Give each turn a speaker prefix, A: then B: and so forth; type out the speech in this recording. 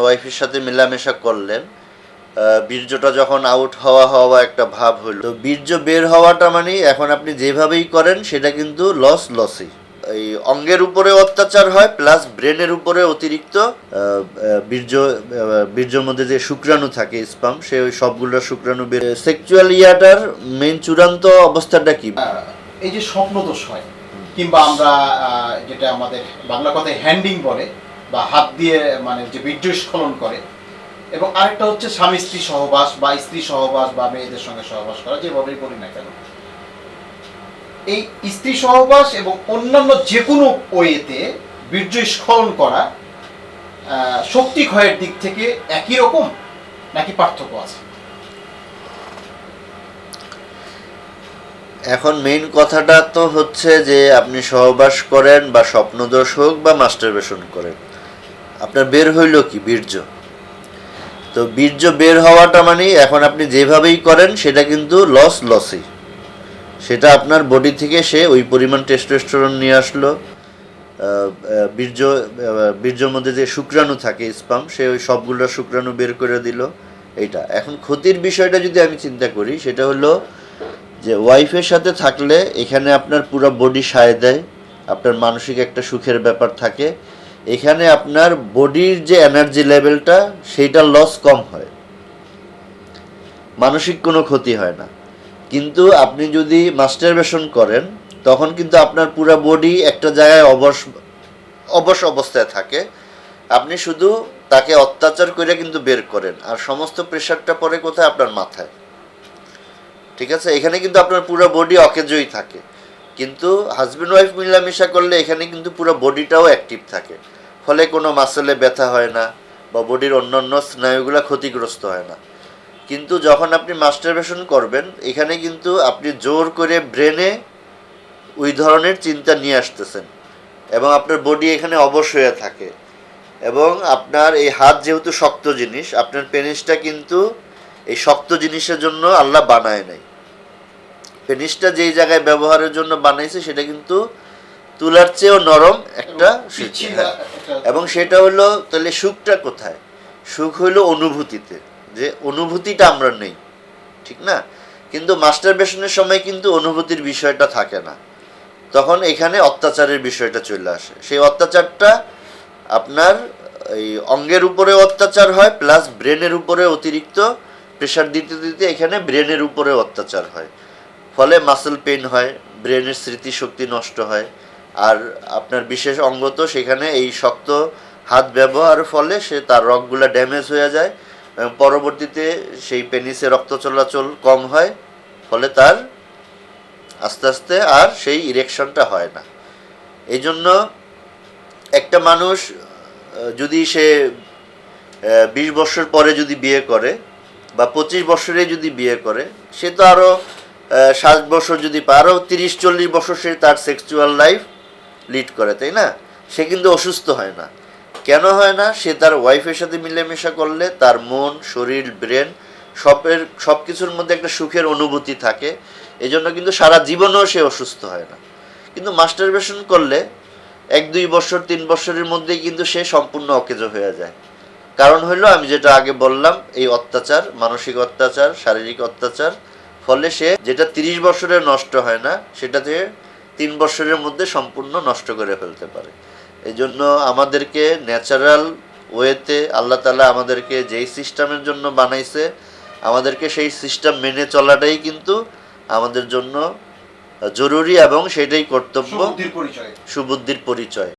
A: ওয়াইফের সাথে মেলামেশা করলেন, বীর্যটা যখন আউট হওয়া একটা ভাব হলো, বীর্য বের হওয়াটা মানে এখন আপনি যেভাবেই করেন সেটা কিন্তু লসই। এই অঙ্গের উপরে অত্যাচার হয় প্লাস ব্রেনের উপরে অতিরিক্ত বীর্যের মধ্যে যে শুক্রাণু থাকে স্পাম, সে ওই সবগুলো শুক্রাণু বের সেক্সুয়াল ইয়াটার মেইন চূড়ান্ত অবস্থাটা কি?
B: এই যে স্বপ্নদোষ হয় কিংবা আমরা যেটা আমাদের বাংলা কথায় হ্যান্ডিং বলে বা হাত দিয়ে মানে যে বীর্যস্খলন করে, এবং আরেকটা হচ্ছে স্বামী স্ত্রী সহবাস বা স্ত্রী সহবাস বা মেয়েদের সঙ্গে সহবাস করা, যেভাবেই বলি না কেন, এই স্ত্রী সহবাস এবং অন্যান্য যে কোনো ওয়েতে বীর্যস্খলন করা শক্তি ক্ষয়ের দিক থেকে একই রকম নাকি পার্থক্য আছে?
A: এখন মেইন কথাটা তো হচ্ছে যে আপনি সহবাস করেন বা স্বপ্নদোষ হোক বা মাস্টারবেশন করেন, আপনার বের হইল কি? বীর্য। তো বীর্য বের হওয়াটা মানে এখন আপনি যেভাবেই করেন সেটা কিন্তু লসই। সেটা আপনার বডি থেকে সে ওই পরিমাণ টেস্টোস্টেরন নিয়ে আসলো, বীর্যের মধ্যে যে শুক্রাণু থাকে স্পাম, সে ওই সবগুলো শুক্রাণু বের করে দিল। এইটা এখন ক্ষতির বিষয়টা যদি আমি চিন্তা করি, সেটা হলো যে ওয়াইফের সাথে থাকলে এখানে আপনার পুরো বডি সায় দেয়, আপনার মানসিক একটা সুখের ব্যাপার থাকে, এখানে আপনার বডির যে এনার্জি লেভেলটা সেইটা লস কম হয়, মানসিক কোনো ক্ষতি হয় না। কিন্তু আপনি যদি মাস্টারবেশন করেন তখন কিন্তু আপনার পুরো বডি একটা জায়গায় অবশ অবস্থায় থাকে, আপনি শুধু তাকে অত্যাচার করে কিন্তু বের করেন, আর সমস্ত প্রেশারটা পড়ে কোথায়? আপনার মাথায়। ঠিক আছে, এখানে কিন্তু আপনার পুরো বডি অকেজই থাকে, কিন্তু হাজব্যান্ড ওয়াইফ মিলামেশা করলে এখানে কিন্তু পুরো বডিটাও অ্যাক্টিভ থাকে, ফলে কোনো মাসেলে ব্যথা হয় না বা বডির অন্যান্য স্নায়ুগুলো ক্ষতিগ্রস্ত হয় না। কিন্তু যখন আপনি মাস্টারবেশন করবেন, এখানে কিন্তু আপনি জোর করে ব্রেনে ওই ধরনের চিন্তা নিয়ে আসতেছেন এবং আপনার বডি এখানে অবশ হয়ে থাকে, এবং আপনার এই হাত যেহেতু শক্ত জিনিস, আপনার পেনিসটা কিন্তু এই শক্ত জিনিসের জন্য আল্লাহ বানায় নাই। পেনিসটা যেই জায়গায় ব্যবহারের জন্য বানাইছে সেটা কিন্তু তুলার চেয়েও নরম একটা, এবং সেটা হলো, তাহলে সুখটা কোথায়? সুখ হইলো অনুভূতিতে, যে অনুভূতিটা আমরা নেই, ঠিক না? কিন্তু মাস্টারবেশনের সময় কিন্তু অনুভূতির বিষয়টা থাকে না, তখন এখানে অত্যাচারের বিষয়টা চলে আসে। সেই অত্যাচারটা আপনার এই অঙ্গের উপরে অত্যাচার হয় প্লাস ব্রেনের উপরে অতিরিক্ত প্রেশার দিতে দিতে এখানে ব্রেনের উপরে অত্যাচার হয়, ফলে মাসেল পেন হয়, ব্রেনের স্মৃতিশক্তি নষ্ট হয়, আর আপনার বিশেষ অঙ্গ তো সেখানে এই শক্ত হাত ব্যবহারের ফলে সে তার রগগুলো ড্যামেজ হয়ে যায় এবং পরবর্তীতে সেই পেনিসে রক্ত চলাচল কম হয়, ফলে তার আস্তে আস্তে আর সেই ইরেকশনটা হয় না। এই জন্য একটা মানুষ যদি সে 20 বছর পরে যদি বিয়ে করে বা 25 বছরে যদি বিয়ে করে, সে তো আরও 7 বছর যদি আরও 30-40 বছর সে তার সেক্সুয়াল লাইফ লিড করে, তাই না? সে কিন্তু অসুস্থ হয় না। কেন হয় না? সে তার ওয়াইফের সাথে মিলেমিশা করলে তার মন, শরীর, ব্রেন সব কিছুর মধ্যে একটা সুখের অনুভূতি থাকে, এই জন্য কিন্তু সারা জীবনেও সে অসুস্থ হয় না। কিন্তু মাস্টারবেশন করলে 1-2 বছর 3 বছরের মধ্যেই কিন্তু সে সম্পূর্ণ অকেজ হয়ে যায়। কারণ হইলো আমি যেটা আগে বললাম, এই অত্যাচার, মানসিক অত্যাচার, শারীরিক অত্যাচার, ফলে সে যেটা 30 বছরে নষ্ট হয় না সেটাতে 3 বছরের মধ্যে সম্পূর্ণ নষ্ট করে ফেলতে পারে। এই জন্য আমাদেরকে ন্যাচারাল ওয়েতে আল্লাহ তাআলা আমাদেরকে যেই সিস্টেমের জন্য বানাইছে, আমাদেরকে সেই সিস্টেম মেনে চলাটাই কিন্তু আমাদের জন্য জরুরি এবং সেটাই কর্তব্য, সুবুদ্ধির পরিচয়।